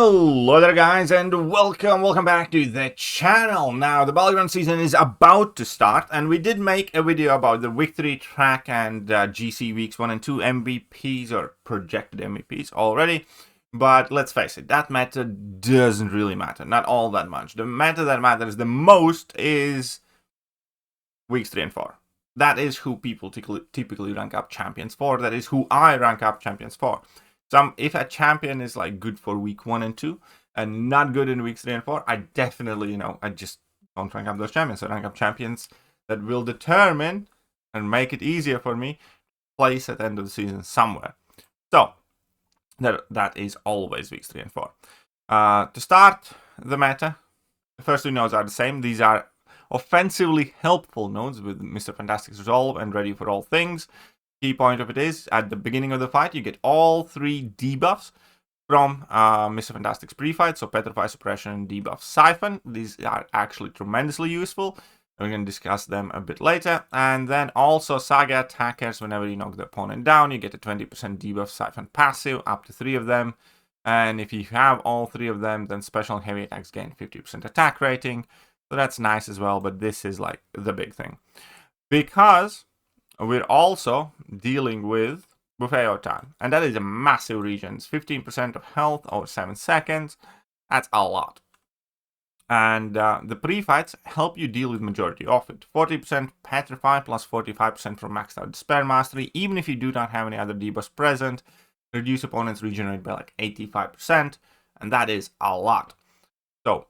Hello there guys, and welcome back to the channel. Now the Battleground season is about to start, and we did make a video about the victory track and GC weeks 1 and 2 MVPs or projected MVPs already. But let's face it, that meta doesn't really matter, not all that much. The meta that matters the most is weeks 3 and 4. That is who people typically rank up champions for. That is who I rank up champions for. If a champion is like good for week 1 and 2 and not good in weeks 3 and 4, I definitely, I just don't rank up those champions. I rank up champions that will determine and make it easier for me to place at the end of the season somewhere. So that is always weeks 3 and 4. To start the meta, the first two nodes are the same. These are offensively helpful nodes with Mr. Fantastic's Resolve and Ready for All Things. Key point of it is, at the beginning of the fight, you get all 3 debuffs from Mr. Fantastic's pre-fight, so Petrify, Suppression, and Debuff Siphon. These are actually tremendously useful. We're going to discuss them a bit later. And then also Saga Attackers, whenever you knock the opponent down, you get a 20% Debuff Siphon passive, up to 3 of them. And if you have all 3 of them, then Special and Heavy Attacks gain 50% attack rating. So that's nice as well, but this is like the big thing. Because we're also dealing with Buffet time, and that is a massive region. It's 15% of health over 7 seconds. That's a lot. And the pre-fights help you deal with majority of it. 40% Petrify plus 45% from maxed out Despair Mastery. Even if you do not have any other debuffs present, reduce opponent's regenerate by like 85%, and that is a lot. So,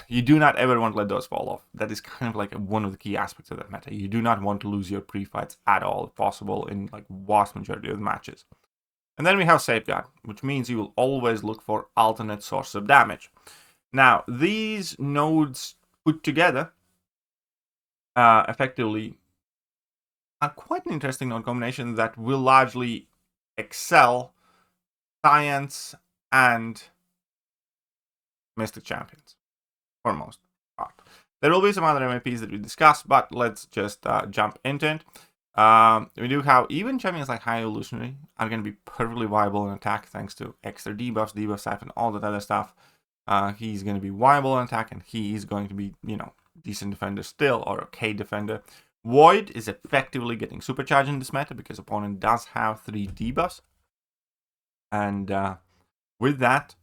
you do not ever want to let those fall off. That is kind of like one of the key aspects of that meta. You do not want to lose your pre-fights at all, if possible, in like vast majority of the matches. And then we have Safeguard, which means you will always look for alternate sources of damage. Now, these nodes put together, effectively, are quite an interesting node combination that will largely excel Science and Mystic champions, for most part. There will be some other MVPs that we discuss, but let's just jump into it. We do have even champions like High Evolutionary are going to be perfectly viable in attack thanks to extra debuffs, debuff siphon, all that other stuff. He's going to be viable in attack, and he is going to be, decent defender still, or okay defender. Void is effectively getting supercharged in this meta because opponent does have 3 debuffs, and with that,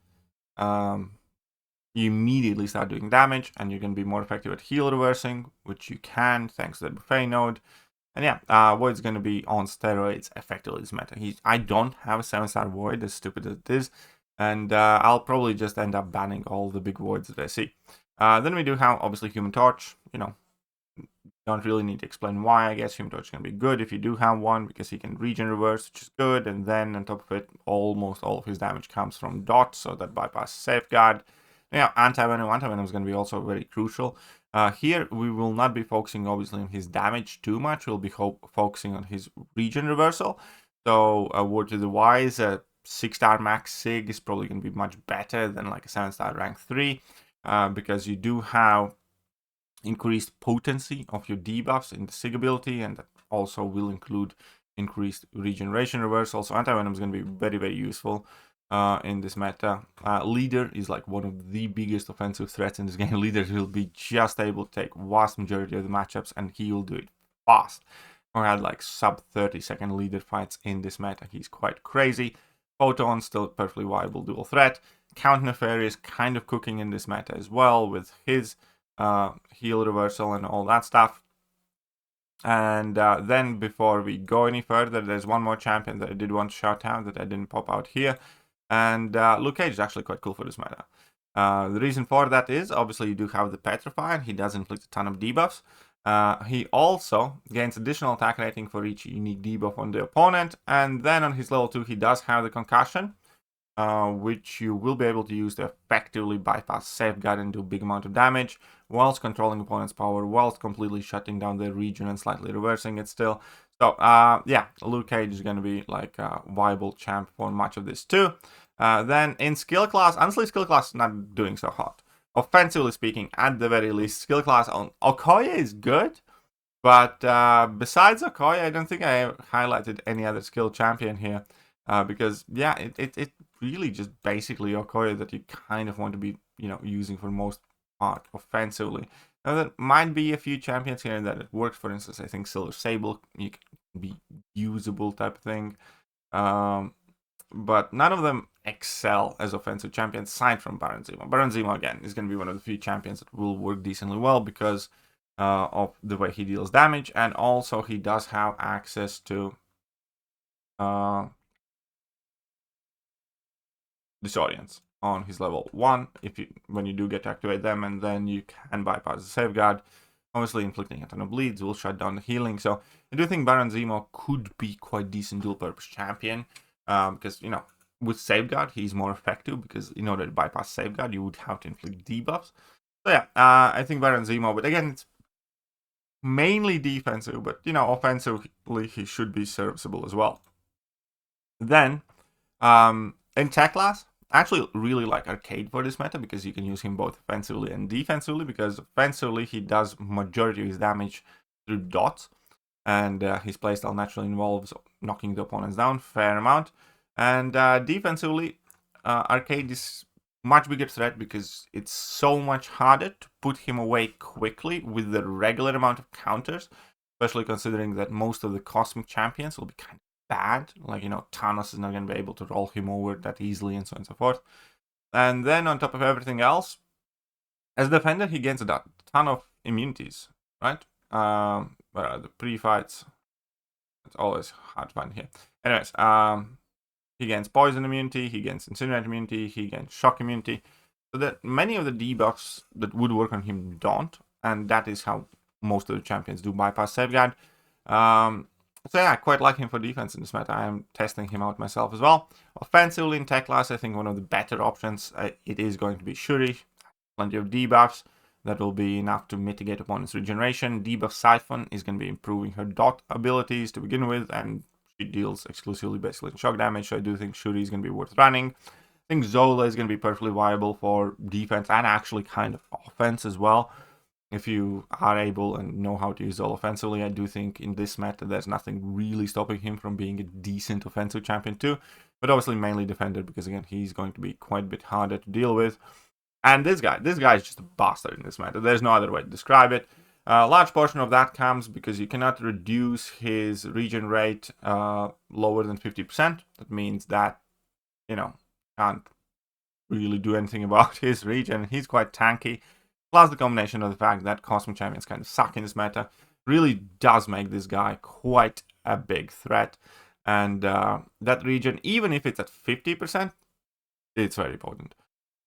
you immediately start doing damage, and you're going to be more effective at heal reversing, which you can thanks to the buffet node. And yeah, Void's going to be on steroids effectively this meta. I don't have a 7-star Void, as stupid as it is, and I'll probably just end up banning all the big Voids that I see. Then we do have, obviously, Human Torch. Don't really need to explain why. I guess Human Torch is going to be good if you do have one, because he can regen reverse, which is good, and then on top of it, almost all of his damage comes from dots, so that bypasses Safeguard. Yeah, Anti-Venom. Anti-Venom is going to be also very crucial. Here, we will not be focusing, obviously, on his damage too much. We'll be focusing on his regen reversal. So, word to the wise, a 6-star max Sig is probably going to be much better than like a 7-star rank 3. Because you do have increased potency of your debuffs in the Sig ability, and that also will include increased regeneration reversal. So, Anti-Venom is going to be very, very useful. In this meta. Leader is like one of the biggest offensive threats in this game. Leader will be just able to take vast majority of the matchups, and he will do it fast. We had like sub 30-second leader fights in this meta. He's quite crazy. Photon still perfectly viable dual threat. Count Nefarious kind of cooking in this meta as well with his heal reversal and all that stuff. And then before we go any further, there's one more champion that I did want to shout out that I didn't pop out here. And Luke Cage is actually quite cool for this meta. The reason for that is, obviously, you do have the Petrify, and he does inflict a ton of debuffs. He also gains additional attack rating for each unique debuff on the opponent. And then on his level 2, he does have the Concussion, which you will be able to use to effectively bypass Safeguard and do a big amount of damage, whilst controlling opponent's power, whilst completely shutting down their region and slightly reversing it still. So, yeah, Luke Cage is going to be like a viable champ for much of this too. Then in skill class, honestly, skill class is not doing so hot. Offensively speaking, at the very least, skill class on Okoye is good. But besides Okoye, I don't think I highlighted any other skill champion here. Because, yeah, it really just basically Okoye that you kind of want to be, using for most part offensively. Now, there might be a few champions here that it works. For instance, I think Silver Sable, you can be usable type of thing. But none of them excel as offensive champions, aside from Baron Zemo. Baron Zemo, again, is going to be one of the few champions that will work decently well because of the way he deals damage, and also he does have access to Disorients on his level 1 when you do get to activate them, and then you can bypass the safeguard. Obviously, inflicting a ton of bleeds will shut down the healing. So I do think Baron Zemo could be quite decent dual-purpose champion because, with safeguard, he's more effective because in order to bypass safeguard, you would have to inflict debuffs. So yeah, I think Baron Zemo, but again, it's mainly defensive, but, offensively, he should be serviceable as well. Then, in tech class, I actually really like Arcade for this meta because you can use him both offensively and defensively, because offensively he does majority of his damage through dots, and his playstyle naturally involves knocking the opponents down fair amount. And defensively, Arcade is much bigger threat because it's so much harder to put him away quickly with the regular amount of counters, especially considering that most of the Cosmic Champions will be kind of bad. Like, Thanos is not going to be able to roll him over that easily, and so on and so forth. And then on top of everything else, as a defender, he gains a ton of immunities, right? Where are the pre-fights? It's always hard to find here. Anyways, he gains poison immunity, he gains incinerate immunity, he gains shock immunity. So that many of the debuffs that would work on him don't, and that is how most of the champions do bypass safeguard. So yeah, I quite like him for defense in this meta. I am testing him out myself as well. Offensively in tech class, I think one of the better options, it is going to be Shuri. Plenty of debuffs. That will be enough to mitigate opponent's regeneration. Debuff Siphon is going to be improving her dot abilities to begin with, and she deals exclusively basically shock damage, so I do think Shuri is going to be worth running. I think Zola is going to be perfectly viable for defense and actually kind of offense as well. If you are able and know how to use Zola offensively, I do think in this meta there's nothing really stopping him from being a decent offensive champion too. But obviously mainly defender, because again, he's going to be quite a bit harder to deal with. And this guy is just a bastard in this meta. There's no other way to describe it. A large portion of that comes because you cannot reduce his regen rate lower than 50%. That means that, can't really do anything about his regen. He's quite tanky. Plus the combination of the fact that Cosmic Champions kind of suck in this meta really does make this guy quite a big threat. And that regen, even if it's at 50%, it's very potent.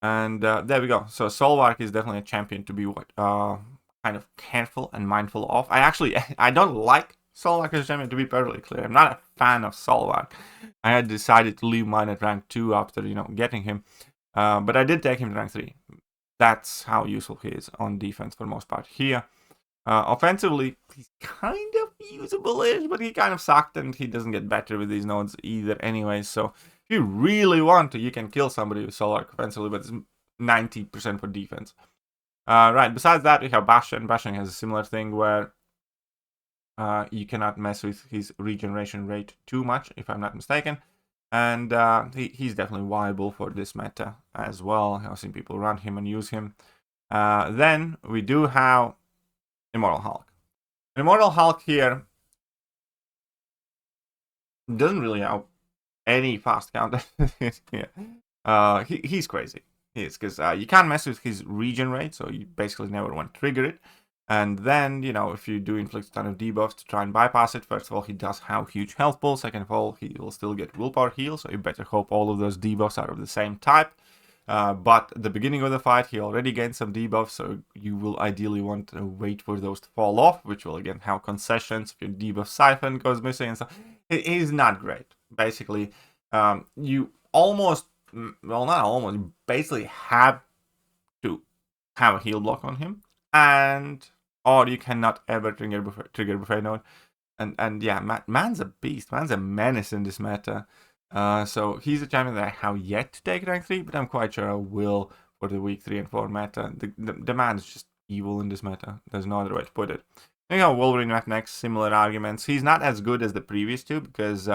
And there we go. So Solvark is definitely a champion to be kind of careful and mindful of. I don't like Solvark as a champion, to be perfectly clear. I'm not a fan of Solvark. I had decided to leave mine at rank 2 after, getting him. But I did take him to rank 3. That's how useful he is on defense for the most part here. Offensively, he's kind of usable-ish, but he kind of sucked, and he doesn't get better with these nodes either anyway. So if you really want to, you can kill somebody with Solvark offensively, but it's 90% for defense. Right, besides that, we have Bastion. Bastion has a similar thing where you cannot mess with his regeneration rate too much, if I'm not mistaken. And he's definitely viable for this meta as well. I've seen people run him and use him. Then we do have Immortal Hulk. Immortal Hulk here doesn't really have any fast counter. Yeah. He's crazy. He is, because you can't mess with his regen rate, so you basically never want to trigger it. And then, if you do inflict a ton of debuffs to try and bypass it, first of all, he does have huge health pool. Second of all, he will still get willpower heal, so you better hope all of those debuffs are of the same type. But at the beginning of the fight, he already gained some debuffs, so you will ideally want to wait for those to fall off, which will again have concessions if your debuff siphon goes missing and stuff. It is not great. Basically, you basically have to have a heal block on him, or you cannot ever trigger buffet node. And yeah, man's a beast. Man's a menace in this meta. So he's a champion that I have yet to take rank 3, but I'm quite sure I will for the week 3 and 4 meta. The man's just evil in this meta. There's no other way to put it. Wolverine at next, similar arguments. He's not as good as the previous two because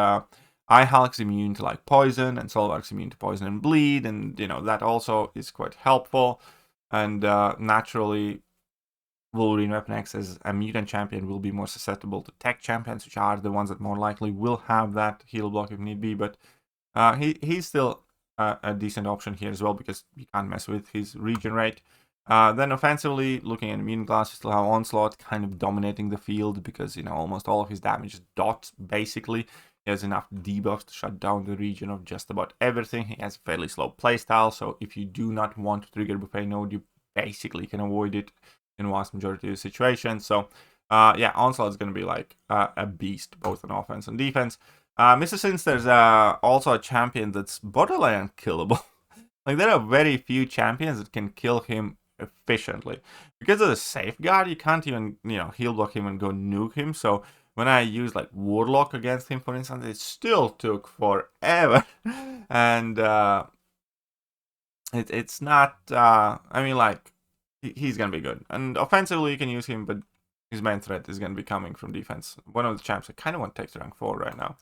iHulk's immune to like poison, and Solvark's immune to poison and bleed, and you know that also is quite helpful. And naturally, Wolverine Weapon X as a mutant champion will be more susceptible to tech champions, which are the ones that more likely will have that heal block if need be. But he's still a decent option here as well, because you can't mess with his regen rate. Then offensively, looking at the mutant class, you still have Onslaught kind of dominating the field, because you know almost all of his damage is dots basically. He has enough debuffs to shut down the region of just about everything. He has a fairly slow playstyle, so if you do not want to trigger Buffet Node, you basically can avoid it in vast majority of the situations. So yeah, Onslaught is going to be like a beast, both on offense and defense. Mr. Sinister's also a champion that's borderline unkillable. Like, there are very few champions that can kill him efficiently. Because of the safeguard, you can't even, you know, heal block him and go nuke him. So when I used like Warlock against him, for instance, it still took forever. And it's not, I mean, like, he's going to be good. And offensively, you can use him, but his main threat is going to be coming from defense. One of the champs I kind of want to take to rank 4 right now.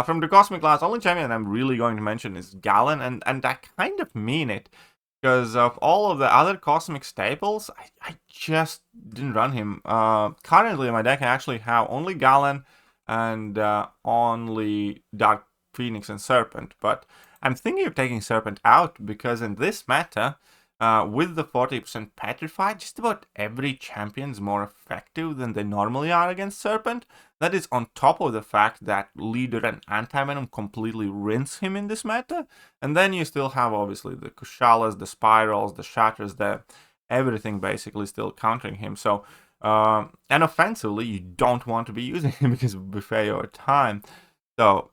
From the Cosmic class, only champion I'm really going to mention is Galen, and I kind of mean it, because of all of the other Cosmic staples, I just didn't run him. Currently in my deck, I actually have only Galen and only Dark Phoenix and Serpent, but I'm thinking of taking Serpent out, because in this meta, with the 40% Petrified, just about every champion's more effective than they normally are against Serpent. That is on top of the fact that Leader and Anti-Venom completely rinse him in this meta. And then you still have, obviously, the Kushalas, the Spirals, the Shatters, everything basically still countering him. So, and offensively, you don't want to be using him because of Buffet over time. So,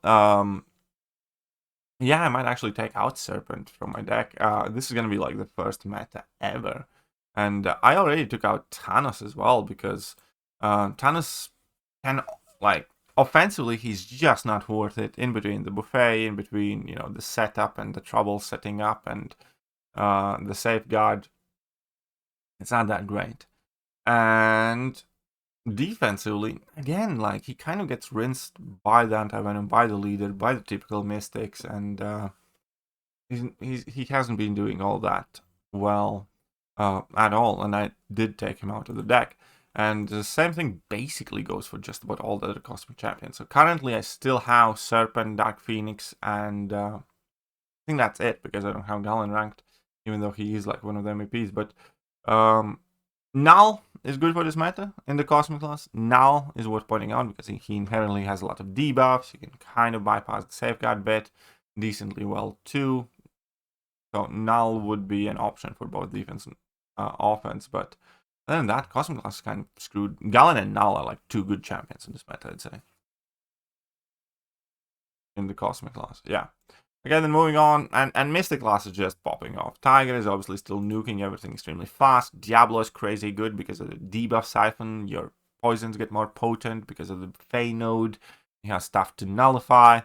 yeah, I might actually take out Serpent from my deck. This is going to be like the first meta ever. And I already took out Thanos as well, because Thanos can, like, offensively, he's just not worth it. In between the buffet, in between, you know, the setup and the trouble setting up and the safeguard, it's not that great. And defensively, again, like, he kind of gets rinsed by the Anti-Venom, by the Leader, by the typical Mystics, and he hasn't been doing all that well at all, and I did take him out of the deck. And the same thing basically goes for just about all the other Cosmic champions. So currently I still have Serpent, Dark Phoenix, and I think that's it, because I don't have Galen ranked, even though he is like one of the MVPs. But Null is good for this meta in the Cosmic class. Null is worth pointing out, because he inherently has a lot of debuffs. You can kind of bypass the safeguard bit decently well too. So Null would be an option for both defense and offense. But other than that, Cosmic class is kind of screwed. Galen and Null are like two good champions in this meta, I'd say. In the Cosmic class, yeah. Okay, then moving on, and Mystic class is just popping off. Tiger is obviously still nuking everything extremely fast. Diablo is crazy good because of the debuff siphon. Your poisons get more potent because of the Fey node. He has stuff to nullify.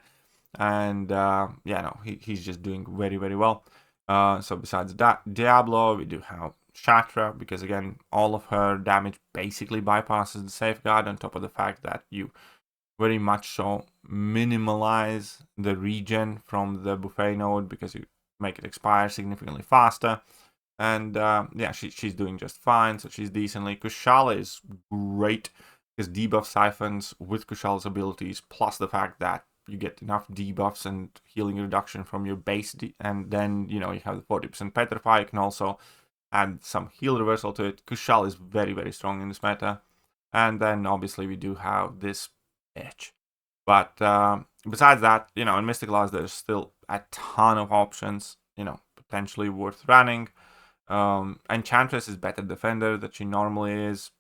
And yeah, no, he's just doing very, very well. So besides that, Diablo, we do have Shatra, because again, all of her damage basically bypasses the safeguard, on top of the fact that you very much so minimalize the regen from the buffet node, because you make it expire significantly faster. And yeah, she's doing just fine, so she's decently. Kushala is great, because debuff siphons with Kushala's abilities, plus the fact that you get enough debuffs and healing reduction from your base, and then, you know, you have the 40% Petrify. You can also add some heal reversal to it. Kushala is very, very strong in this meta. And then obviously we do have this bitch. But besides that, you know, in Mystic class, there's still a ton of options, you know, potentially worth running. Enchantress is better defender than she normally is.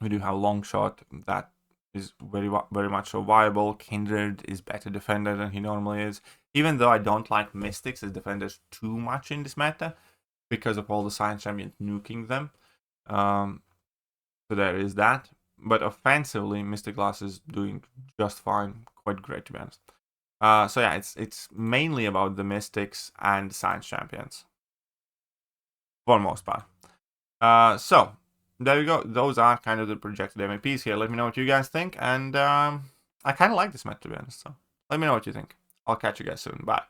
We do have Longshot, that is very, very much so viable. Kindred is better defender than he normally is. Even though I don't like Mystics as defenders too much in this meta, because of all the science champions nuking them. So there is that. But offensively, Mystic class is doing just fine. Quite great, to be honest. So yeah, it's mainly about the Mystics and science champions, for the most part. So there you go. Those are kind of the projected MVPs here. Let me know what you guys think. And I kind of like this meta, to be honest. So Let me know what you think. I'll catch you guys soon. Bye.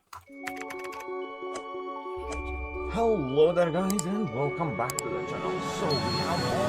Hello there guys and welcome back to the channel. So we have